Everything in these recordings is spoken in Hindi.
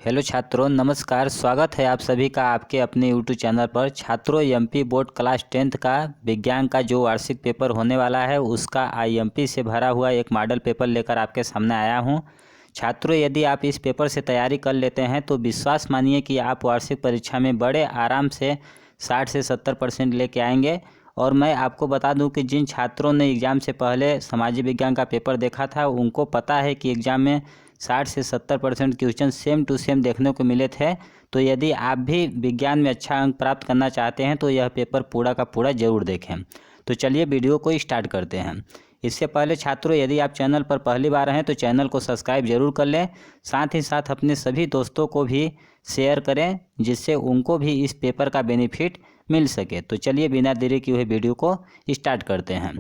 हेलो छात्रों, नमस्कार। स्वागत है आप सभी का आपके अपने यूट्यूब चैनल पर। छात्रों, एमपी बोर्ड क्लास 10th का विज्ञान का जो वार्षिक पेपर होने वाला है उसका आईएमपी से भरा हुआ एक मॉडल पेपर लेकर आपके सामने आया हूं। छात्रों, यदि आप इस पेपर से तैयारी कर लेते हैं तो विश्वास मानिए कि आप वार्षिक परीक्षा में बड़े आराम से 60 से 70% लेके आएंगे। और मैं आपको बता दूं कि जिन छात्रों ने एग्ज़ाम से पहले सामाजिक विज्ञान का पेपर देखा था उनको पता है कि एग्ज़ाम में 60 से 70% क्वेश्चन सेम टू सेम देखने को मिले थे। तो यदि आप भी विज्ञान में अच्छा अंक प्राप्त करना चाहते हैं तो यह पेपर पूरा का पूरा ज़रूर देखें। तो चलिए वीडियो को स्टार्ट करते हैं। इससे पहले छात्रों, यदि आप चैनल पर पहली बार हैं तो चैनल को सब्सक्राइब जरूर कर लें। साथ ही साथ अपने सभी दोस्तों को भी शेयर करें जिससे उनको भी इस पेपर का बेनिफिट मिल सके। तो चलिए बिना देरी किए हुए वीडियो को स्टार्ट करते हैं।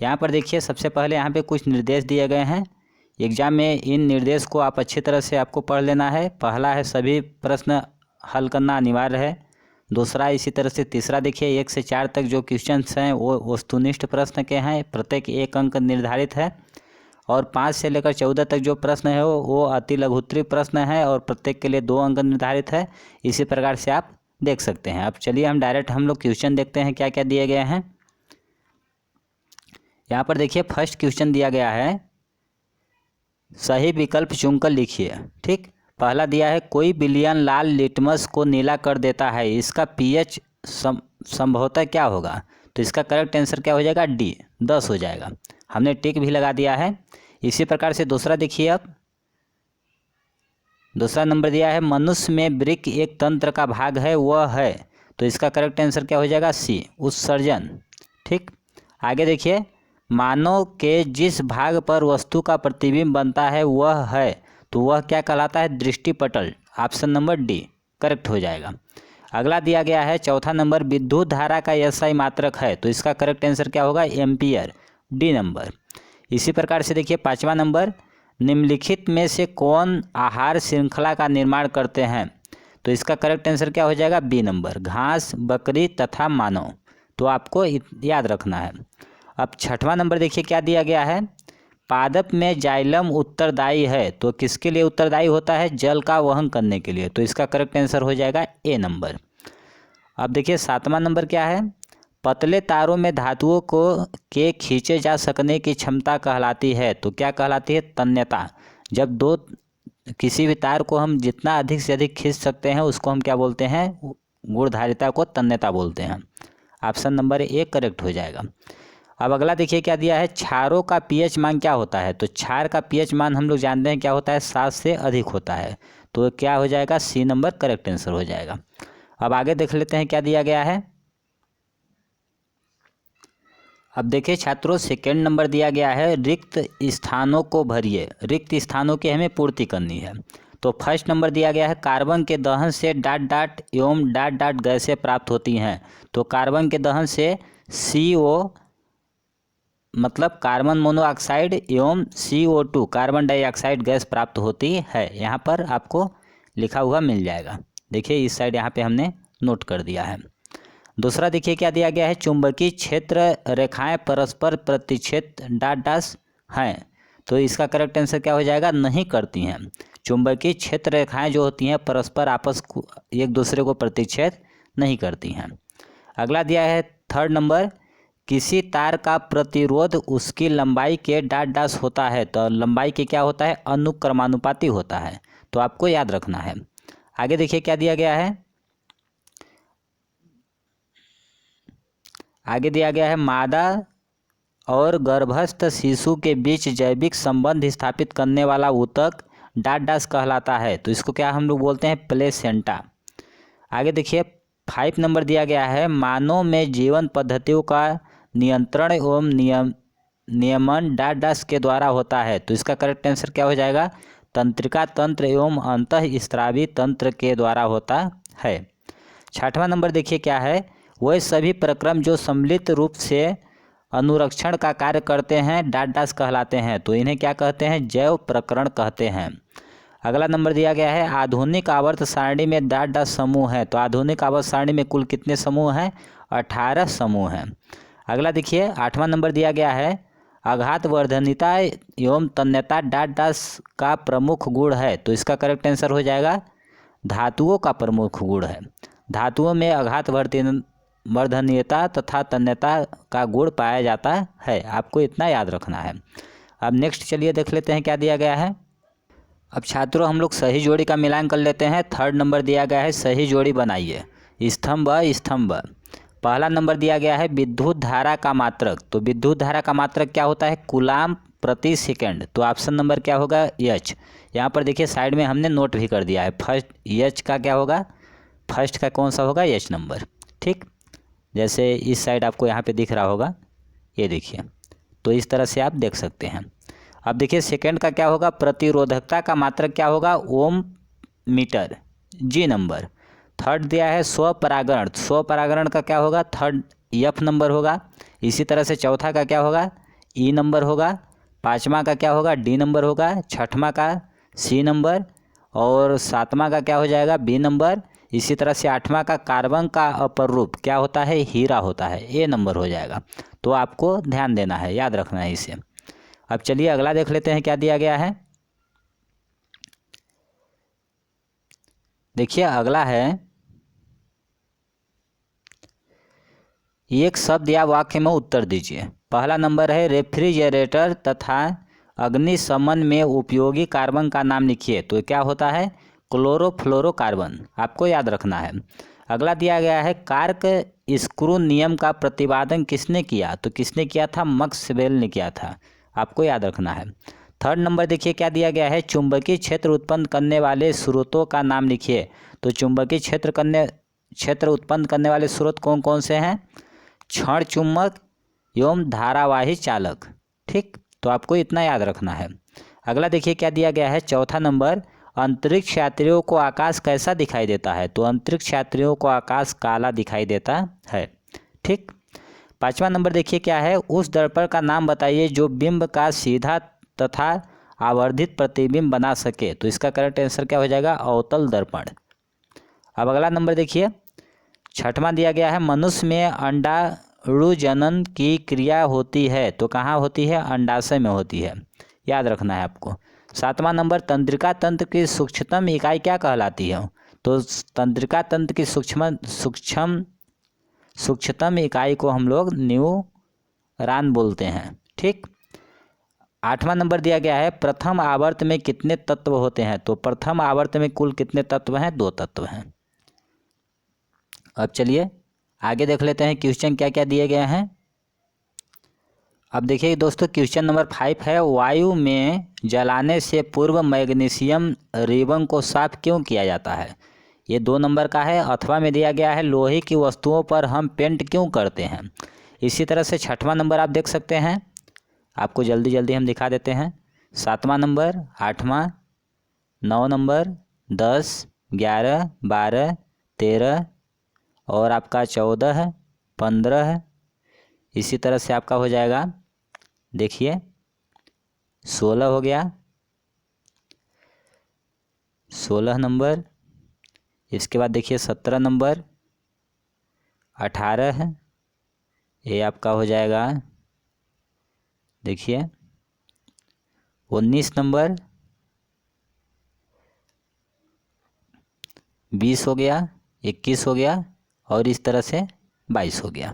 यहाँ पर देखिए, सबसे पहले यहाँ पे कुछ निर्देश दिए गए हैं। एग्ज़ाम में इन निर्देश को आप अच्छी तरह से आपको पढ़ लेना है। पहला है सभी प्रश्न हल करना अनिवार्य है। दूसरा, इसी तरह से तीसरा देखिए, 1 से 4 तक जो क्वेश्चंस हैं वो वस्तुनिष्ठ प्रश्न के हैं, प्रत्येक 1 अंक निर्धारित है। और 5 से लेकर 14 तक जो प्रश्न है वो अति लघुत्तरीय प्रश्न है और प्रत्येक के लिए 2 अंक निर्धारित है। इसी प्रकार से आप देख सकते हैं। अब चलिए हम लोग क्वेश्चन देखते हैं क्या क्या दिए गए हैं। यहाँ पर देखिए, फर्स्ट क्वेश्चन दिया गया है, सही विकल्प चुनकर लिखिए। ठीक, पहला दिया है, कोई विलयन लाल लिटमस को नीला कर देता है, इसका पीएच संभवतः क्या होगा? तो इसका करेक्ट आंसर क्या हो जाएगा? डी, 10 हो जाएगा। हमने टिक भी लगा दिया है। इसी प्रकार से दूसरा देखिए, अब दूसरा नंबर दिया है, मनुष्य में वृक्क एक तंत्र का भाग है, वह है। तो इसका करेक्ट आंसर क्या हो जाएगा? सी, उत्सर्जन। ठीक, आगे देखिए, मानव के जिस भाग पर वस्तु का प्रतिबिंब बनता है वह है, तो वह क्या कहलाता है? दृष्टिपटल। ऑप्शन नंबर डी करेक्ट हो जाएगा। अगला दिया गया है चौथा नंबर, विद्युत धारा का एसआई मात्रक है, तो इसका करेक्ट आंसर क्या होगा? Ampere, D number. इसी प्रकार से देखिए, पाँचवा नंबर, निम्नलिखित में से कौन आहार श्रृंखला का निर्माण करते हैं? तो इसका करेक्ट आंसर क्या हो जाएगा? बी नंबर, घास, बकरी तथा मानव। तो आपको याद रखना है। अब छठवां नंबर देखिए क्या दिया गया है, पादप में जाइलम उत्तरदायी है, तो किसके लिए उत्तरदायी होता है? जल का वहन करने के लिए। तो इसका करेक्ट आंसर हो जाएगा ए नंबर। अब देखिए सातवां नंबर क्या है, पतले तारों में धातुओं को के खींचे जा सकने की क्षमता कहलाती है, तो क्या कहलाती है? तन्यता। जब किसी भी तार को हम जितना अधिक से अधिक खींच सकते हैं उसको हम क्या बोलते हैं? गुणधारिता को तन्यता बोलते हैं। ऑप्शन नंबर ए करेक्ट हो जाएगा। अब अगला देखिए क्या दिया है, क्षारों का पीएच मान क्या होता है? तो क्षार का पीएच मान हम लोग जानते हैं क्या होता है? 7 से अधिक होता है। तो क्या हो जाएगा? सी नंबर करेक्ट आंसर हो जाएगा। अब आगे देख लेते हैं क्या दिया गया है। अब देखिए छात्रों, सेकेंड नंबर दिया गया है, रिक्त स्थानों को भरिए। रिक्त स्थानों की हमें पूर्ति करनी है। तो फर्स्ट नंबर दिया गया है, कार्बन के दहन से डॉट डॉट एवं डॉट डॉट गैसें प्राप्त होती हैं। तो कार्बन के दहन से CO मतलब कार्बन मोनोऑक्साइड एवं CO2 कार्बन डाइऑक्साइड गैस प्राप्त होती है। यहाँ पर आपको लिखा हुआ मिल जाएगा। देखिए इस साइड यहाँ पे हमने नोट कर दिया है। दूसरा देखिए क्या दिया गया है, चुंबकीय क्षेत्र रेखाएं परस्पर प्रतिच्छेद डॉट डॉट हैं। तो इसका करेक्ट आंसर क्या हो जाएगा? नहीं करती हैं। चुंबकीय क्षेत्र रेखाएं जो होती हैं परस्पर आपस को एक दूसरे को प्रतिच्छेद नहीं करती हैं। अगला दिया है थर्ड नंबर, किसी तार का प्रतिरोध उसकी लंबाई के डॉट डॉट होता है, तो लंबाई के क्या होता है? अनुक्रमानुपाती होता है। तो आपको याद रखना है। आगे देखिए क्या दिया गया है, आगे दिया गया है, मादा और गर्भस्थ शिशु के बीच जैविक संबंध स्थापित करने वाला ऊतक डॉट डॉट कहलाता है। तो इसको क्या हम लोग बोलते हैं? प्लेसेंटा। आगे देखिए 5 नंबर दिया गया है, मानव में जीवन पद्धतियों का नियंत्रण एवं नियमन डॉट डॉट के द्वारा होता है। तो इसका करेक्ट आंसर क्या हो जाएगा? तंत्रिका तंत्र एवं अंतःस्रावी तंत्र के द्वारा होता है। छठवां नंबर देखिए क्या है, वह सभी प्रक्रम जो सम्मिलित रूप से अनुरक्षण का कार्य करते हैं डॉट डॉट कहलाते हैं। तो इन्हें क्या कहते हैं? जैव प्रकरण कहते हैं। अगला नंबर दिया गया है, आधुनिक आवर्त सारणी में डॉट डॉट समूह है। तो आधुनिक आवर्त सारणी में कुल कितने समूह हैं? 18 समूह हैं। अगला देखिए 8वां नंबर दिया गया है, आघातवर्धनीता एवं तन्यता डाट दास का प्रमुख गुण है, तो इसका करेक्ट आंसर हो जाएगा धातुओं का प्रमुख गुण है। धातुओं में आघातवर्धनीयता तथा तन्यता का गुण पाया जाता है, आपको इतना याद रखना है। अब नेक्स्ट चलिए देख लेते हैं क्या दिया गया है। अब छात्रों हम लोग सही जोड़ी का मिलान कर लेते हैं। 3rd नंबर दिया गया है सही जोड़ी बनाइए, स्तंभ स्तंभ। पहला नंबर दिया गया है विद्युत धारा का मात्रक, तो विद्युत धारा का मात्रक क्या होता है कूलाम प्रति सेकंड, तो ऑप्शन नंबर क्या होगा एच। यहाँ पर देखिए साइड में हमने नोट भी कर दिया है, फर्स्ट एच का क्या होगा, फर्स्ट का कौन सा होगा एच नंबर, ठीक। जैसे इस साइड आपको यहाँ पे दिख रहा होगा, ये देखिए, तो इस तरह से आप देख सकते हैं। अब देखिए सेकंड का क्या होगा, प्रतिरोधकता का मात्रक क्या होगा ओम मीटर, जी नंबर। थर्ड दिया है स्वपरागण, स्वपरागण का क्या होगा थर्ड एफ नंबर होगा। इसी तरह से चौथा का क्या होगा ई नंबर होगा, पाँचवा का क्या होगा डी नंबर होगा, छठवां का सी नंबर और सातवां का क्या हो जाएगा बी नंबर। इसी तरह से आठवां का कार्बन का अपर रूप क्या होता है हीरा होता है, ए नंबर हो जाएगा। तो आपको ध्यान देना है, याद रखना है इसे। अब चलिए अगला देख लेते हैं क्या दिया गया है। देखिए अगला है एक शब्द या वाक्य में उत्तर दीजिए। पहला नंबर है रेफ्रिजरेटर तथा अग्निशमन में उपयोगी कार्बन का नाम लिखिए, तो क्या होता है क्लोरोफ्लोरोकार्बन, आपको याद रखना है। अगला दिया गया है कार्क स्क्रू नियम का प्रतिपादन किसने किया, तो किसने किया था मैक्सवेल ने किया था, आपको याद रखना है। 3rd नंबर देखिए क्या दिया गया है चुंबकीय क्षेत्र उत्पन्न करने वाले स्रोतों का नाम लिखिए, तो चुंबकीय क्षेत्र उत्पन्न करने वाले स्रोत कौन कौन से हैं, क्षण चुंबक एवं धारावाही चालक, ठीक। तो आपको इतना याद रखना है। अगला देखिए क्या दिया गया है 4था नंबर अंतरिक्ष यात्रियों को आकाश कैसा दिखाई देता है, तो अंतरिक्ष यात्रियों को आकाश काला दिखाई देता है, ठीक। 5वां नंबर देखिए क्या है उस दर्पण का नाम बताइए जो बिंब का सीधा तथा आवर्धित प्रतिबिंब बना सके, तो इसका करेक्ट आंसर क्या हो जाएगा अवतल दर्पण। अब अगला नंबर देखिए 6वां दिया गया है मनुष्य में अंडाणु जनन की क्रिया होती है, तो कहाँ होती है अंडाशय में होती है, याद रखना है आपको। 7वां नंबर तंत्रिका तंत्र की सूक्ष्मतम इकाई क्या कहलाती है, तो तंत्रिका तंत्र की सूक्ष्मतम इकाई को हम लोग न्यूरॉन बोलते हैं, ठीक। 8वां नंबर दिया गया है प्रथम आवर्त में कितने तत्व होते हैं, तो प्रथम आवर्त में कुल कितने तत्व हैं 2 तत्व हैं। अब चलिए आगे देख लेते हैं क्वेश्चन क्या क्या दिए गए हैं। अब देखिए दोस्तों क्वेश्चन नंबर 5 है वायु में जलाने से पूर्व मैग्नीशियम रिबन को साफ क्यों किया जाता है, ये 2 नंबर का है। अथवा में दिया गया है लोहे की वस्तुओं पर हम पेंट क्यों करते हैं। इसी तरह से 6वां नंबर आप देख सकते हैं, आपको जल्दी जल्दी हम दिखा देते हैं। 7वां नंबर, 8वां, 9 नंबर, 10, 11, 12, 13 और आपका 14, 15। इसी तरह से आपका हो जाएगा देखिए 16 हो गया, 16 नंबर। इसके बाद देखिए 17 नंबर, 18 है, ये आपका हो जाएगा देखिए 19 नंबर, 20 हो गया, 21 हो गया और इस तरह से 22 हो गया।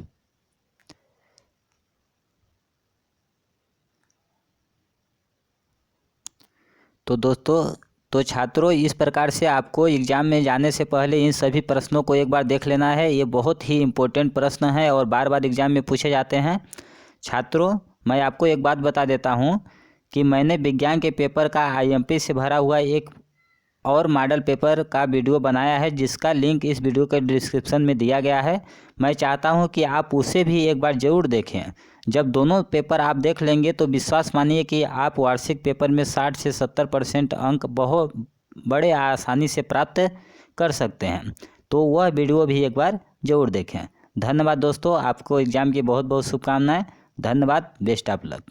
तो दोस्तों तो छात्रों इस प्रकार से आपको एग्ज़ाम में जाने से पहले इन सभी प्रश्नों को एक बार देख लेना है। ये बहुत ही इम्पोर्टेंट प्रश्न है और बार बार एग्ज़ाम में पूछे जाते हैं। छात्रों मैं आपको एक बात बता देता हूँ कि मैंने विज्ञान के पेपर का IMP से भरा हुआ एक और मॉडल पेपर का वीडियो बनाया है जिसका लिंक इस वीडियो के डिस्क्रिप्शन में दिया गया है। मैं चाहता हूं कि आप उसे भी एक बार ज़रूर देखें। जब दोनों पेपर आप देख लेंगे तो विश्वास मानिए कि आप वार्षिक पेपर में 60 से 70% अंक बहुत बड़े आसानी से प्राप्त कर सकते हैं। तो वह वीडियो भी एक बार ज़रूर देखें। धन्यवाद दोस्तों, आपको एग्ज़ाम की बहुत बहुत शुभकामनाएं। धन्यवाद, बेस्ट ऑफ लक।